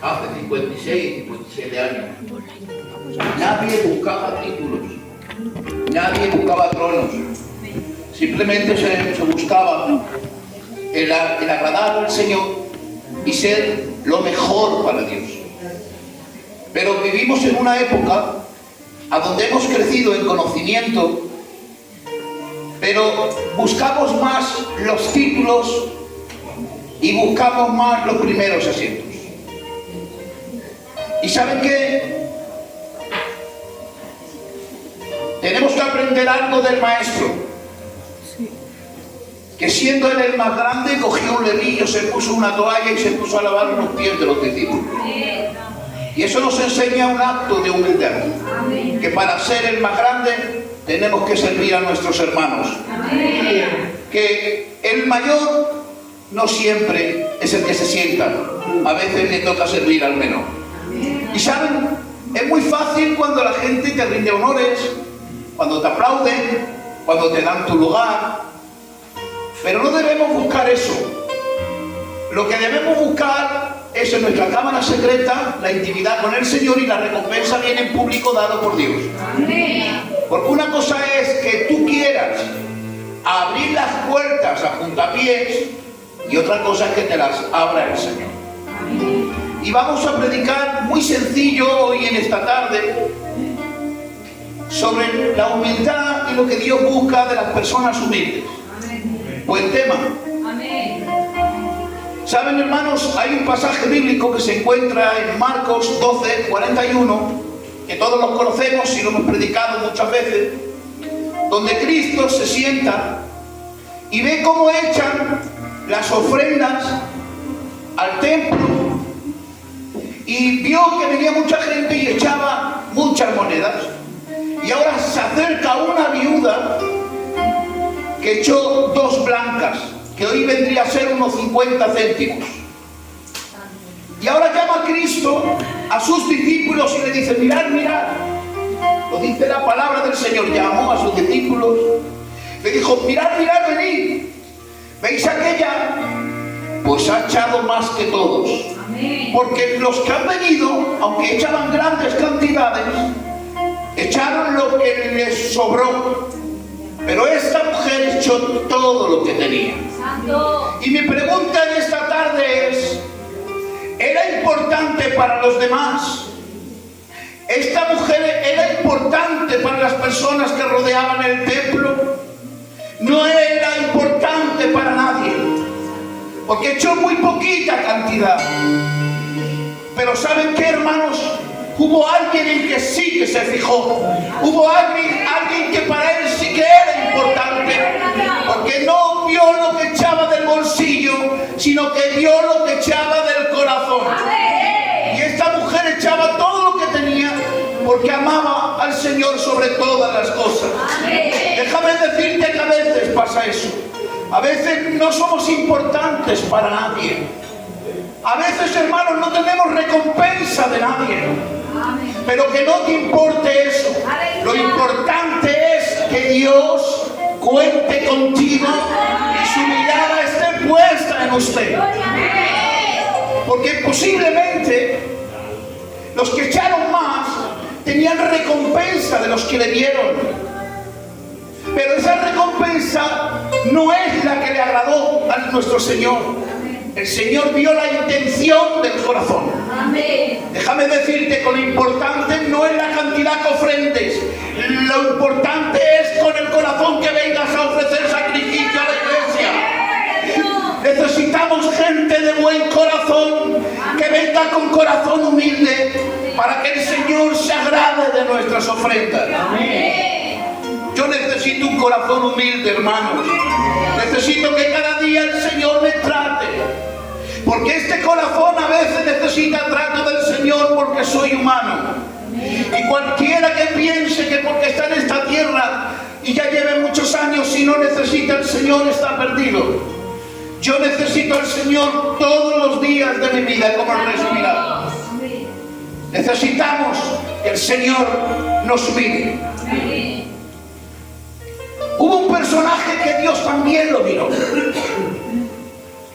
hace 56, 57 años, nadie buscaba títulos, nadie buscaba tronos, simplemente se buscaba el agradar al Señor y ser lo mejor para Dios. Pero vivimos en una época a donde hemos crecido en conocimiento, pero buscamos más los títulos y buscamos más los primeros asientos. ¿Y saben qué? Tenemos que aprender algo del maestro, que siendo él el más grande, cogió un lebrillo, se puso una toalla y se puso a lavar los pies de los discípulos. Y eso nos enseña un acto de humildad, que para ser el más grande tenemos que servir a nuestros hermanos. Que el mayor no siempre es el que se sienta, a veces le toca servir al menor. Y saben, es muy fácil cuando la gente te rinde honores, cuando te aplauden, cuando te dan tu lugar, pero no debemos buscar eso. Lo que debemos buscar es en nuestra cámara secreta la intimidad con el Señor, y la recompensa viene en público dado por Dios. Porque una cosa es que tú quieras abrir las puertas a puntapiés y otra cosa es que te las abra el Señor. Y vamos a predicar muy sencillo hoy en esta tarde sobre la humildad y lo que Dios busca de las personas humildes. Buen tema. Saben, hermanos, hay un pasaje bíblico que se encuentra en Marcos 12, 41, que todos los conocemos y lo hemos predicado muchas veces, donde Cristo se sienta y ve cómo echan las ofrendas al templo, y vio que venía mucha gente y echaba muchas monedas. Y ahora se acerca una viuda que echó 2 blancas, que hoy vendría a ser unos 50 céntimos. Y ahora llama a Cristo a sus discípulos y le dice: mirad, mirad. Lo dice la palabra del Señor. Llamó a sus discípulos, le dijo: mirad, mirad, venid. ¿Veis aquella? Pues ha echado más que todos. Porque los que han venido, aunque echaban grandes cantidades, echaron lo que les sobró. Pero esta mujer echó todo lo que tenía. Y mi pregunta en esta tarde es: ¿era importante para los demás? ¿Esta mujer era importante para las personas que rodeaban el templo? No era importante para nadie, porque echó muy poquita cantidad. Pero ¿saben qué, hermanos? Hubo alguien en que sí que se fijó. Hubo alguien que para él sí que era importante, porque no vio lo que echaba del bolsillo, sino que vio lo que echaba del corazón. Y esta mujer echaba todo lo que tenía porque amaba al Señor sobre todas las cosas. Déjame decirte que a veces pasa eso. A veces no somos importantes para nadie. A veces, hermanos, no tenemos recompensa de nadie. Pero que no te importe eso. Lo importante es que Dios cuente contigo y su mirada esté puesta en usted. Porque posiblemente los que echaron más tenían recompensa de los que le dieron. Pero esa recompensa no es la que le agradó a nuestro Señor. El Señor vio la intención del corazón. Déjame decirte que lo importante no es la cantidad que ofrendes. Lo importante es con el corazón que vengas a ofrecer sacrificio a la iglesia. Necesitamos gente de buen corazón, que venga con corazón humilde, para que el Señor se agrade de nuestras ofrendas. Yo necesito un corazón humilde, hermanos. Necesito que cada día el Señor me trate. Porque este corazón a veces necesita trato del Señor, porque soy humano. Y cualquiera que piense que porque está en esta tierra y ya lleve muchos años y no necesita al Señor, está perdido. Yo necesito al Señor todos los días de mi vida, como el resumirá. Necesitamos que el Señor nos mire. Hubo un personaje que Dios también lo miró.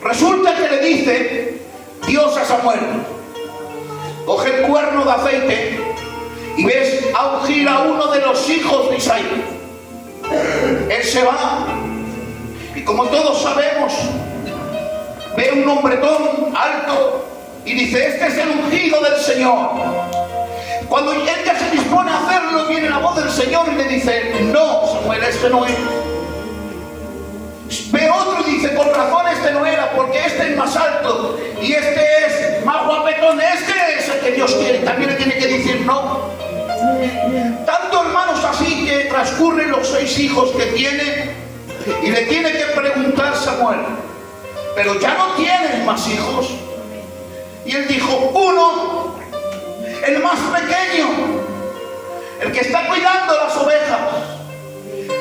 Resulta que le dice Dios a Samuel: coge el cuerno de aceite y ves a ungir a uno de los hijos de Isaí. Él se va y, como todos sabemos, ve un hombretón alto y dice: este es el ungido del Señor. Cuando él ya se dispone a hacerlo, viene la voz del Señor y le dice: no, Samuel, este no es. Ve otro y dice: con razón este no era, porque este es más alto y este es más guapetón, este es el que Dios quiere. También le tiene que decir no. Tanto hermanos así que transcurren los 6 hijos que tiene y le tiene que preguntar Samuel: pero ya no tienes más hijos. Y él dijo: uno, el más pequeño, el que está cuidando las ovejas.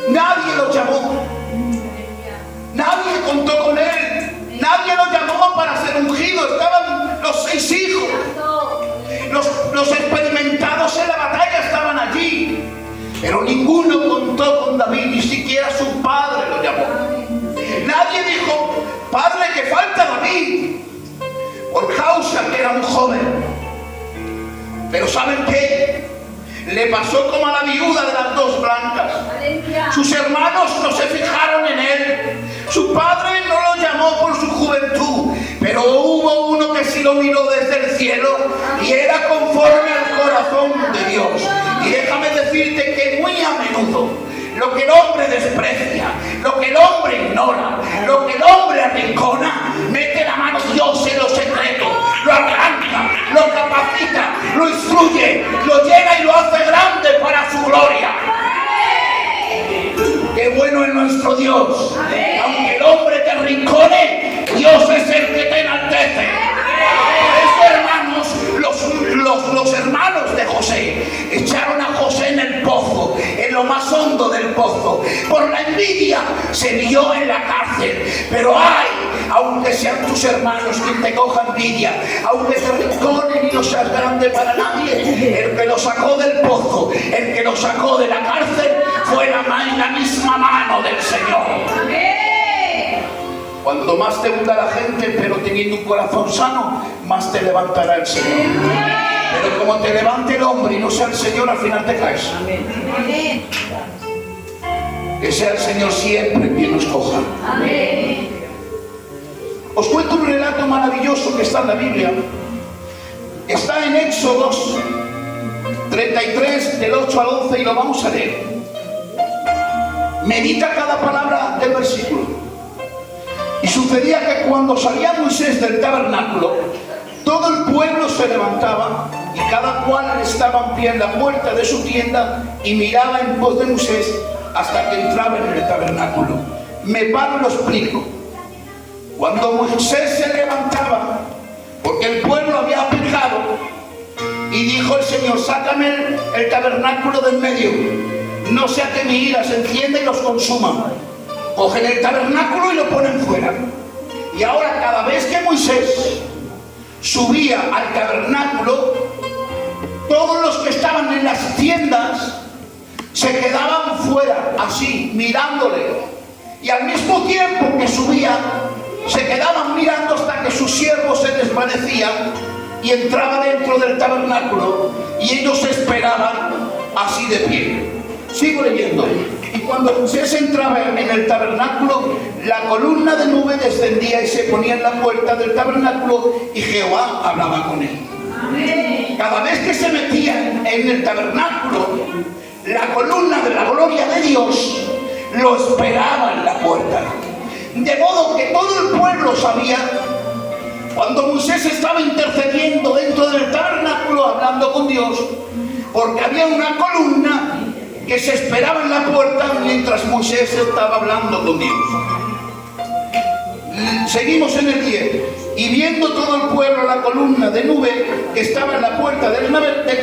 Nadie lo llamó, nadie contó con él, nadie lo llamó para ser ungido. Estaban los 6 hijos, los experimentados en la batalla estaban allí, pero ninguno contó con David, ni siquiera su padre lo llamó. Nadie dijo: padre, que falta David, por causa que era un joven. Pero ¿saben qué? Le pasó como a la viuda de las 2 blancas. Sus hermanos no se fijaron en él, su padre no lo llamó por su juventud, pero hubo uno que sí lo miró desde el cielo y era conforme al corazón de Dios. Y déjame decirte que muy a menudo lo que el hombre desprecia, lo que el hombre ignora, lo que el hombre arrincona, mete la mano Dios en lo secreto, lo alcanza, lo capacita, lo instruye, lo llena y lo hace grande para su gloria. ¡Qué bueno es nuestro Dios! Aunque el hombre te arrincone, Dios es el que te enaltece. Por eso, hermanos, los hermanos de José echaron a José en el pozo, en lo más hondo del pozo. Por la envidia se vio en la cárcel. Pero ay, aunque sean tus hermanos quien te coja envidia, aunque te rinconen y no seas grande para nadie, el que lo sacó del pozo, el que lo sacó de la cárcel, fue la misma mano del Señor. Cuanto más te hunda la gente, pero teniendo un corazón sano, más te levantará el Señor. Pero como te levante el hombre y no sea el Señor, al final te caes. Que sea el Señor siempre quien nos coja. Os cuento un relato maravilloso que está en la Biblia. Está en Éxodos 33, del 8 al 11, y lo vamos a leer. Medita cada palabra del versículo. Y sucedía que cuando salía Moisés del tabernáculo, todo el pueblo se levantaba y cada cual estaba en pie en la puerta de su tienda y miraba en pos de Moisés hasta que entraba en el tabernáculo. Me paro y lo explico. Cuando Moisés se levantaba, porque el pueblo había pecado, y dijo el Señor: sácame el tabernáculo del medio, no sea que mi ira se encienda y los consuma. Cogen el tabernáculo y lo ponen fuera. Y ahora, cada vez que Moisés subía al tabernáculo, todos los que estaban en las tiendas se quedaban fuera, así, mirándole. Y al mismo tiempo que subía, se quedaban mirando hasta que sus siervos se desvanecían y entraba dentro del tabernáculo, y ellos esperaban así de pie. Sigo leyendo. Y cuando Moisés entraba en el tabernáculo, la columna de nube descendía y se ponía en la puerta del tabernáculo, y Jehová hablaba con él. Cada vez que se metía en el tabernáculo, la columna de la gloria de Dios lo esperaba en la puerta. De modo que todo el pueblo sabía, cuando Moisés estaba intercediendo dentro del tabernáculo hablando con Dios, porque había una columna que se esperaba en la puerta mientras Moisés estaba hablando con Dios. Seguimos en el 10. Y viendo todo el pueblo la columna de nube que estaba en la puerta del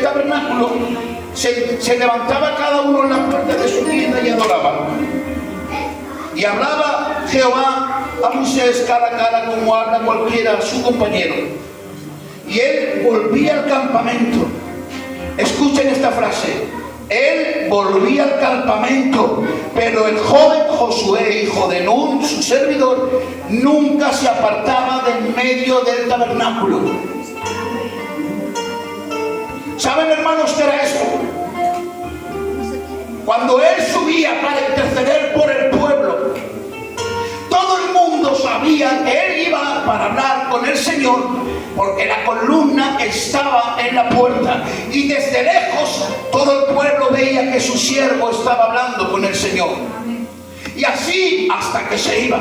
tabernáculo, se levantaba cada uno en la puerta de su tienda y adoraba. Y hablaba Jehová a Moisés cara a cara, como habla cualquiera a su compañero. Y él volvía al campamento. Escuchen esta frase. Él volvía al campamento, pero el joven Josué, hijo de Nun, su servidor, nunca se apartaba de en medio del tabernáculo. hermanos, qué era esto? Cuando él subía para interceder por el pueblo, todo el mundo sabía que él iba para hablar con el Señor, porque la columna estaba en la puerta y desde lejos todo el pueblo veía que su siervo estaba hablando con el Señor. Y así hasta que se iba.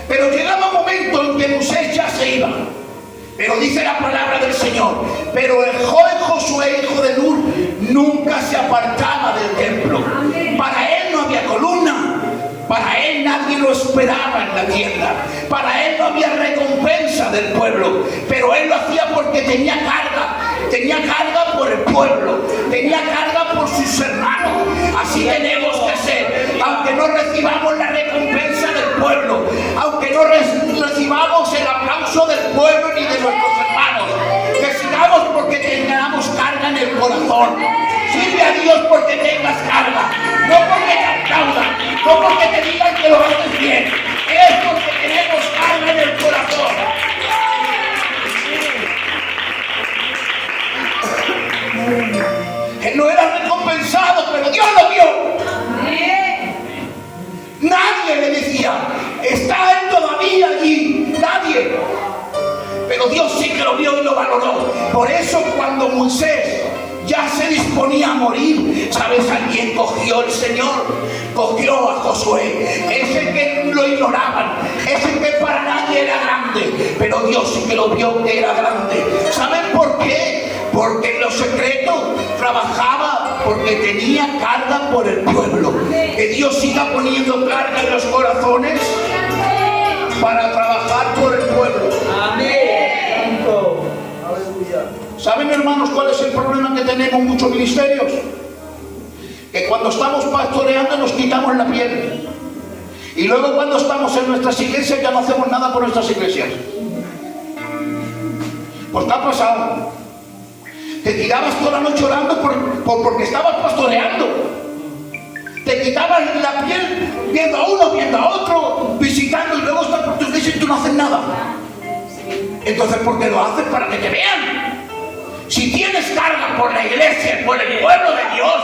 Pero llegaba un momento en que Moisés ya se iba. Pero dice la palabra del Señor, pero el joven Josué, hijo de Nun, nunca se apartaba del templo. Para él no había columna. Para él nadie lo esperaba en la tienda. Para él no había recompensa del pueblo. Pero él lo hacía porque tenía carga. Tenía carga por el pueblo. Tenía carga por sus hermanos. Así tenemos que ser. Aunque no recibamos la recompensa del pueblo. Aunque no recibamos el aplauso del pueblo ni de nuestros hermanos. Que sigamos porque tengamos carga en el corazón. Sirve a Dios porque tengas carga. No porque te aplaudan. No porque te digan que lo haces bien. Es porque tenemos carga en el corazón. Él no era recompensado, pero Dios lo vio. Nadie le decía, está él todavía allí. Nadie. Pero Dios sí que lo vio y lo valoró. Por eso cuando Moisés ya se disponía a morir, ¿sabes a quién cogió el Señor? Cogió a Josué, ese que lo ignoraban, ese que para nadie era grande, pero Dios sí que lo vio que era grande. ¿Saben por qué? Porque en lo secreto trabajaba, porque tenía carga por el pueblo. Que Dios siga poniendo carga en los corazones para trabajar por el pueblo. Amén. Aleluya. ¿Saben, hermanos, cuál es el problema que tenemos muchos ministerios? Que cuando estamos pastoreando nos quitamos la piel. Y luego cuando estamos en nuestras iglesias ya no hacemos nada por nuestras iglesias. Pues ¿qué ha pasado? Te tirabas toda la noche orando porque estabas pastoreando. Te quitabas la piel viendo a uno, viendo a otro, visitando, y luego estás por tu iglesia y tú no haces nada. Entonces, ¿por qué lo haces? Para que te vean. Si tienes carga por la iglesia, por el pueblo de Dios,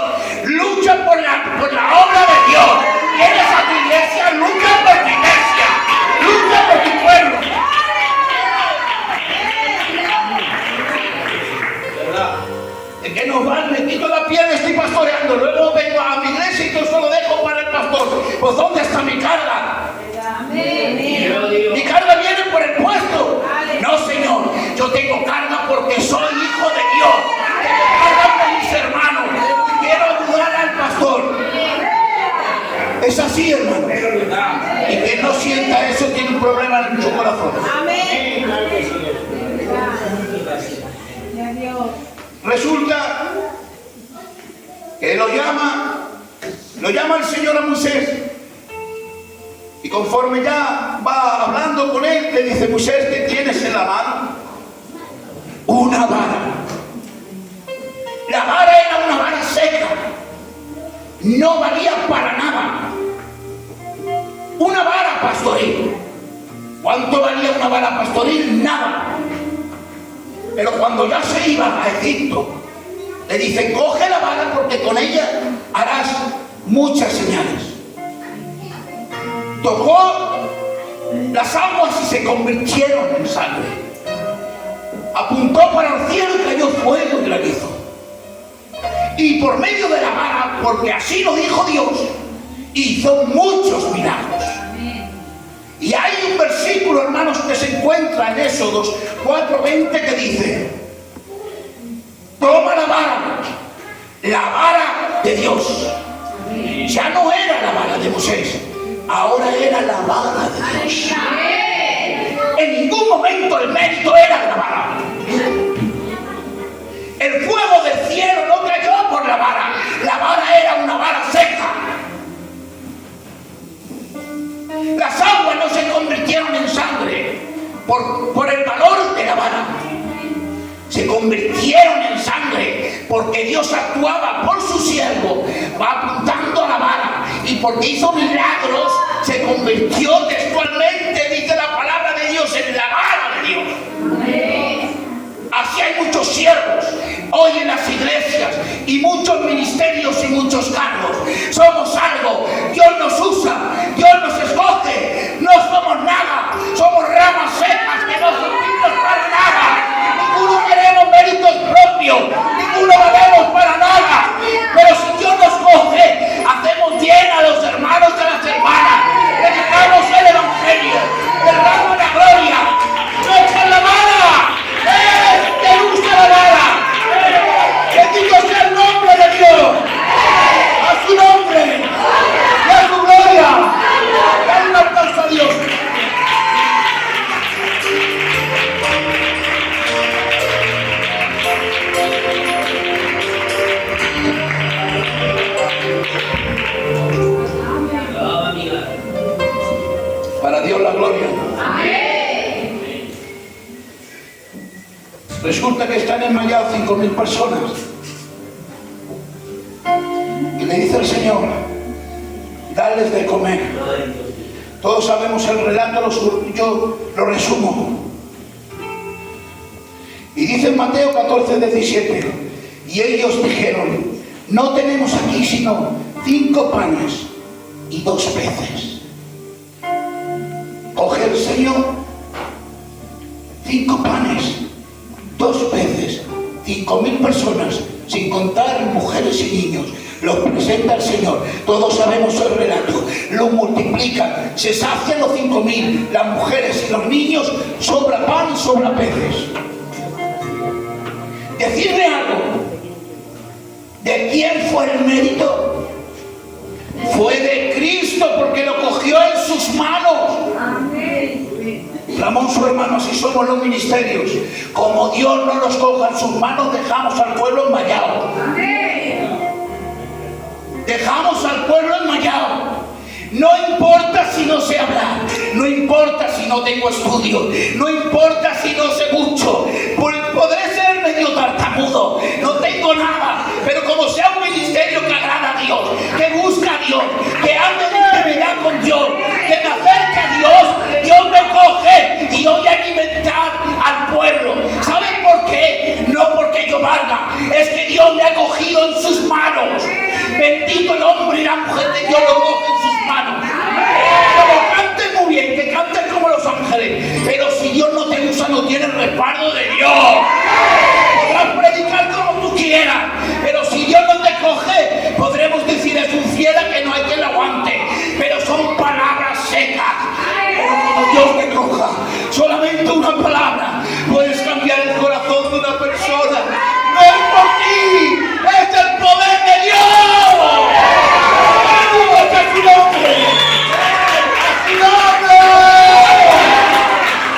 lucha por la obra de Dios. Eres a tu iglesia, lucha por tu iglesia, lucha por tu pueblo. ¿De qué nos vale? Me quito la piel, estoy pastoreando, luego vengo a mi iglesia y yo solo dejo para el pastor. Pues ¿dónde está mi carga? Mi carga viene por el puesto. No, Señor, yo tengo carga porque soy hijo de Dios. Tengo carga por mis hermanos. Quiero ayudar al pastor. Es así, hermano. Y que no sienta eso tiene un problema en su corazón. Amén. Resulta que lo llama el Señor a Moisés. Y conforme ya va hablando con él, le dice: Moisés, ¿qué tienes en la mano? Una vara. La vara era una vara seca. No valía para nada. Una vara pastoril. ¿Cuánto valía una vara pastoril? Nada. Pero cuando ya se iba a Egipto, le dice: coge la vara porque con ella harás muchas señales. Tocó las aguas y se convirtieron en sangre. Apuntó para el cielo y cayó fuego y granizo. Y por medio de la vara, porque así lo dijo Dios, hizo muchos milagros. Y hay un versículo, hermanos, que se encuentra en Éxodos 4:20 que dice: toma la vara de Dios. Ya no era la vara de Moisés, ahora era la vara de Dios. En ningún momento el mérito era la vara. El fuego del cielo no cayó por la vara. La vara era una vara seca. Las aguas no se convirtieron en sangre por el valor de la vara. Se convirtieron en sangre porque Dios actuaba por su siervo, va apuntando a la vara, y porque hizo milagros se convirtió textualmente, dice la palabra de Dios, en la vara de Dios. Así hay muchos siervos hoy en las iglesias y muchos ministerios y muchos cargos. Somos algo, Dios nos usa, Dios nos escoge, no somos nada, somos ramas secas que no servimos para nada. Ninguno queremos méritos propios, ninguno valemos para nada. Pero si Dios nos coge, hacemos bien a los hermanos y a las hermanas, predicamos el evangelio, derramamos la gloria, no echan la vara. ¡Que usa la vara! ¡Bendito sea el nombre de Dios! ¡A su nombre! ¡Y a su gloria! ¡Dale un aplauso a Dios! Para Dios la gloria. Resulta que están enmayados 5.000 personas. Y le dice el Señor, dales de comer. Todos sabemos el relato, yo lo resumo. Y dice en Mateo 14:17, y ellos dijeron, no tenemos aquí sino 5 panes y 2 peces. Coge el Señor 5 panes, 2 peces, 5.000 personas, sin contar mujeres y niños. Los presenta el Señor. Todos sabemos el relato. Lo multiplican. Se sacian los 5.000. Las mujeres y los niños. Sobra pan y sobra peces. Decidme algo. ¿De quién fue el mérito? Fue de Cristo, porque lo cogió en sus manos. Clamó su hermano, así somos los ministerios. Como Dios no los coja en sus manos, dejamos al pueblo enmayado. Dejamos al pueblo enmayado. No importa si no sé hablar, no importa si no tengo estudio, no importa si no sé mucho, podré ser medio tartamudo, no tengo nada, pero como sea un ministerio que agrada a Dios, que busca a Dios, que ande en intimidad con Dios, que me acerque a Dios, Dios me coge y voy a alimentar al pueblo. ¿Saben por qué? No porque yo valga, es que Dios me ha cogido en sus manos. Bendito el hombre y la mujer de Dios lo coge en sus manos. Pero canten muy bien, que canten como los ángeles, pero si Dios no te usa, no tienes respaldo de Dios. Podrás predicar como tú quieras, pero si Dios no te coge, podremos decir es un fiera que no hay quien lo aguante, pero son palabras secas. Pero cuando Dios te coja, solamente una palabra puedes cambiar el corazón de una persona. No es por ti, es el poder de Dios. ¡Aleluya a su nombre! ¡A su nombre!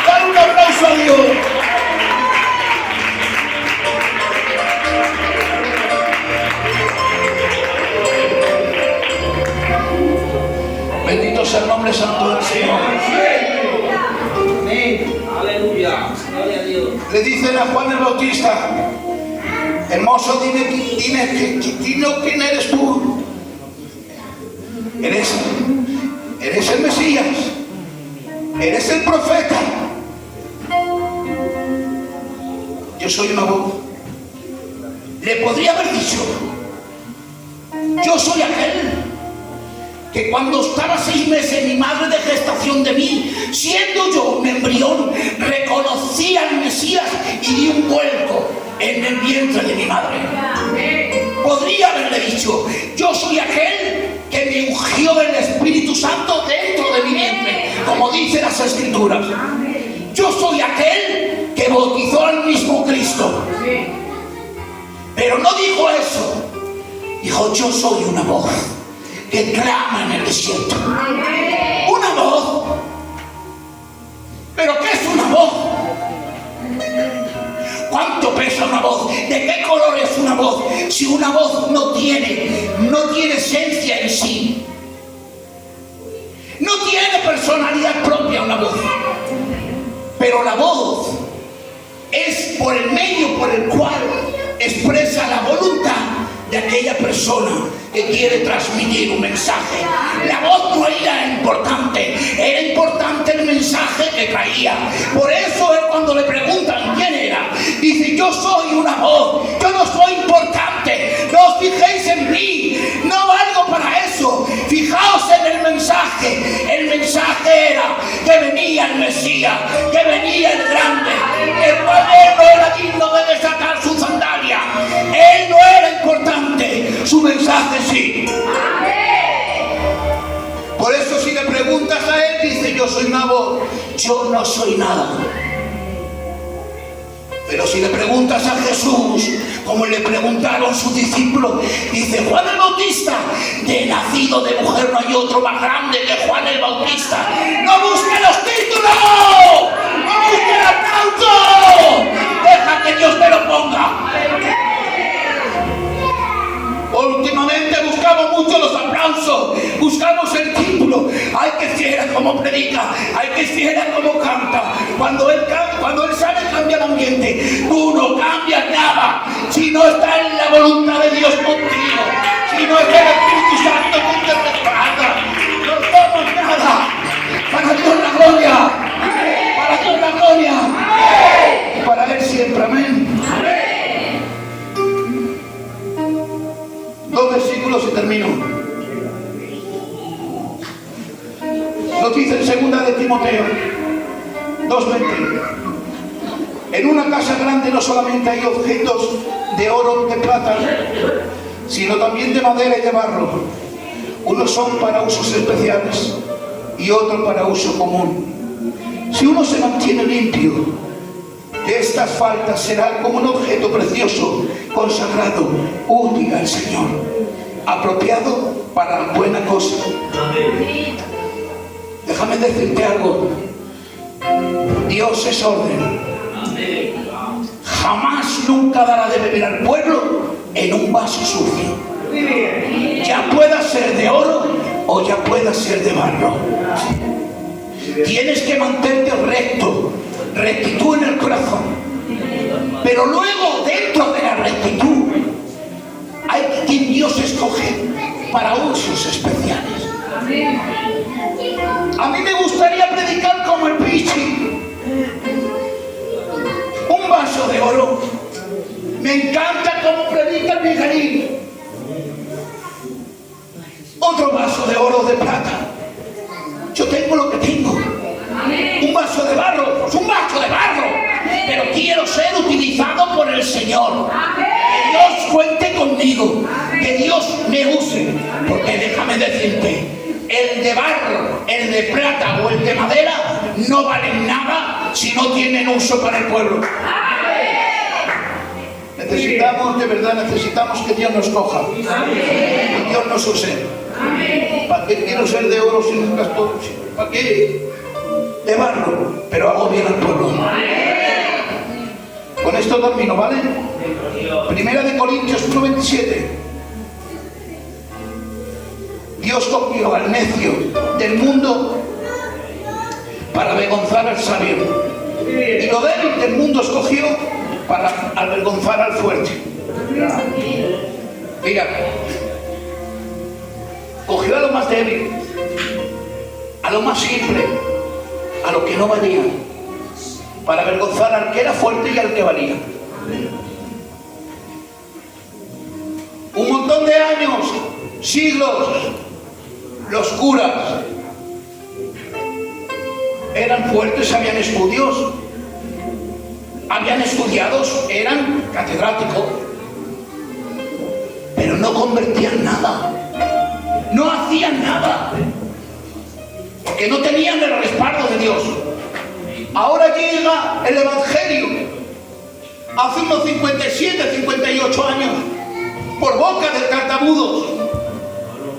¡Dale un aplauso a Dios! Bendito sea el nombre santo del Señor. Aleluya. Gloria a Dios. Le dicen a Juan el Bautista, hermoso, dime quién eres tú. Eres el Mesías, eres el profeta. Yo soy una voz. Le podría haber dicho, yo soy aquel que cuando estaba 6 meses mi madre de gestación de mí, siendo yo un embrión, reconocí al Mesías y di un vuelco en el vientre de mi madre. Podría haberle dicho, yo soy aquel que me ungió del Espíritu Santo dentro de mi vientre, como dicen las Escrituras. Yo soy aquel que bautizó al mismo Cristo. Pero no dijo eso. Dijo, yo soy una voz que clama en el desierto. Una voz. ¿Pero qué es una voz? ¿Cuánto pesa una voz? ¿De qué color es una voz? Si una voz no tiene esencia en sí, no tiene personalidad propia una voz. Pero la voz es por el medio por el cual expresa la voluntad de aquella persona que quiere transmitir un mensaje. La voz no era importante, era importante el mensaje que traía. Por eso él, cuando le preguntan quién era, dice, decir: yo soy una voz, yo no soy importante, no os fijéis en mí, no valgo para eso. Fijaos en el mensaje. El mensaje era que venía el Mesías, que venía el grande, el cual él no era digno de desatar su sandalia. Él no era importante, su mensaje sí. Por eso si le preguntas a él, dice: yo soy una voz, yo no soy nada. Pero si le preguntas a Jesús, como le preguntaron sus discípulos, dice: Juan el Bautista, de nacido de mujer no hay otro más grande que Juan el Bautista. ¡No busques los títulos! ¡No busques el aplauso! ¡Deja que Dios te lo ponga! Últimamente buscamos mucho los aplausos, buscamos el título. ¡Ay, qué fiera como predica! ¡Ay, qué fiera como canta! Cuando él sale, cambia el ambiente. Tú no cambias nada si no está en la voluntad de Dios contigo, si no está el Espíritu Santo que te respalda. No somos nada. Para Dios la gloria, para Dios la gloria, y para Él siempre. Amén. Dos versículos y termino. Nos dice en 2 de Timoteo 2:20: en una casa grande no solamente hay objetos de oro, de plata, sino también de madera y de barro. Unos son para usos especiales y otros para uso común. Si uno se mantiene limpio de estas faltas, será como un objeto precioso, consagrado, útil al Señor, apropiado para la buena cosa. Déjame decirte algo: Dios es orden. Jamás nunca dará de beber al pueblo en un vaso sucio, ya pueda ser de oro o ya pueda ser de barro. Tienes que mantenerte recto, rectitud en el corazón, pero luego dentro de la rectitud hay quien Dios escoge para usos especiales. A mí me gustaría predicar como el Pichi. Un vaso de oro. Me encanta cómo predica el Miguelín. Otro vaso de oro, de plata. Yo tengo lo que tengo. Un vaso de barro, pues un vaso de barro. Pero quiero ser utilizado por el Señor. Que Dios cuente conmigo. Que Dios me use. Porque déjame decirte, el de barro, el de plata o el de madera no valen nada si no tienen uso para el pueblo. Necesitamos, de verdad, necesitamos que Dios nos coja, que Dios nos use. ¿Para qué quiero ser de oro si nunca estoy? ¿Para qué? De barro, pero hago bien al pueblo. Con esto termino, ¿vale? 1 Corintios 1:27. Dios cogió al necio del mundo para avergonzar al sabio, y lo débil del mundo escogió para avergonzar al fuerte. Mira, cogió a lo más débil, a lo más simple, a lo que no valía, para avergonzar al que era fuerte y al que valía. Un montón de años, siglos, los curas eran fuertes, habían estudios, habían estudiados, eran catedráticos, pero no convertían nada, no hacían nada, porque no tenían el respaldo de Dios. Ahora llega el Evangelio, hace unos 57, 58 años, por boca de tartamudos.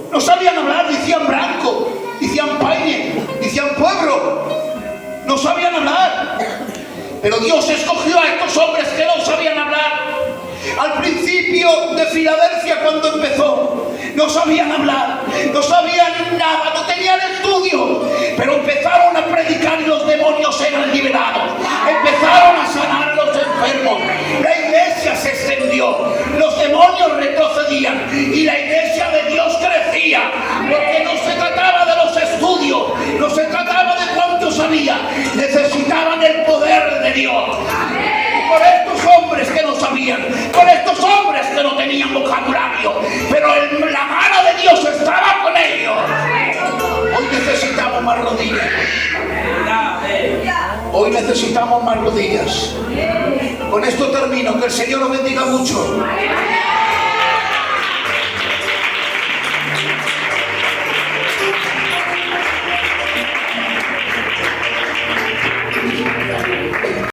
No sabían hablar, decían branco, decían paine, decían pueblo. No sabían hablar. Pero Dios escogió a estos hombres que no sabían hablar. Al principio de Filadelfia, cuando empezó, no sabían hablar, no sabían nada, no tenían estudio, pero empezaron a predicar y los demonios eran liberados. Empezaron a sanar a los enfermos. La iglesia se extendió, los demonios retrocedían y la iglesia de Dios crecía, porque no se trataba de los estudios, no se trataba de cuánto sabía, necesitaban el poder de Dios. Y por estos hombres sabían, con estos hombres que no tenían vocabulario, pero la mano de Dios estaba con ellos. Hoy necesitamos más rodillas. Hoy necesitamos más rodillas. Con esto termino. Que el Señor los bendiga mucho.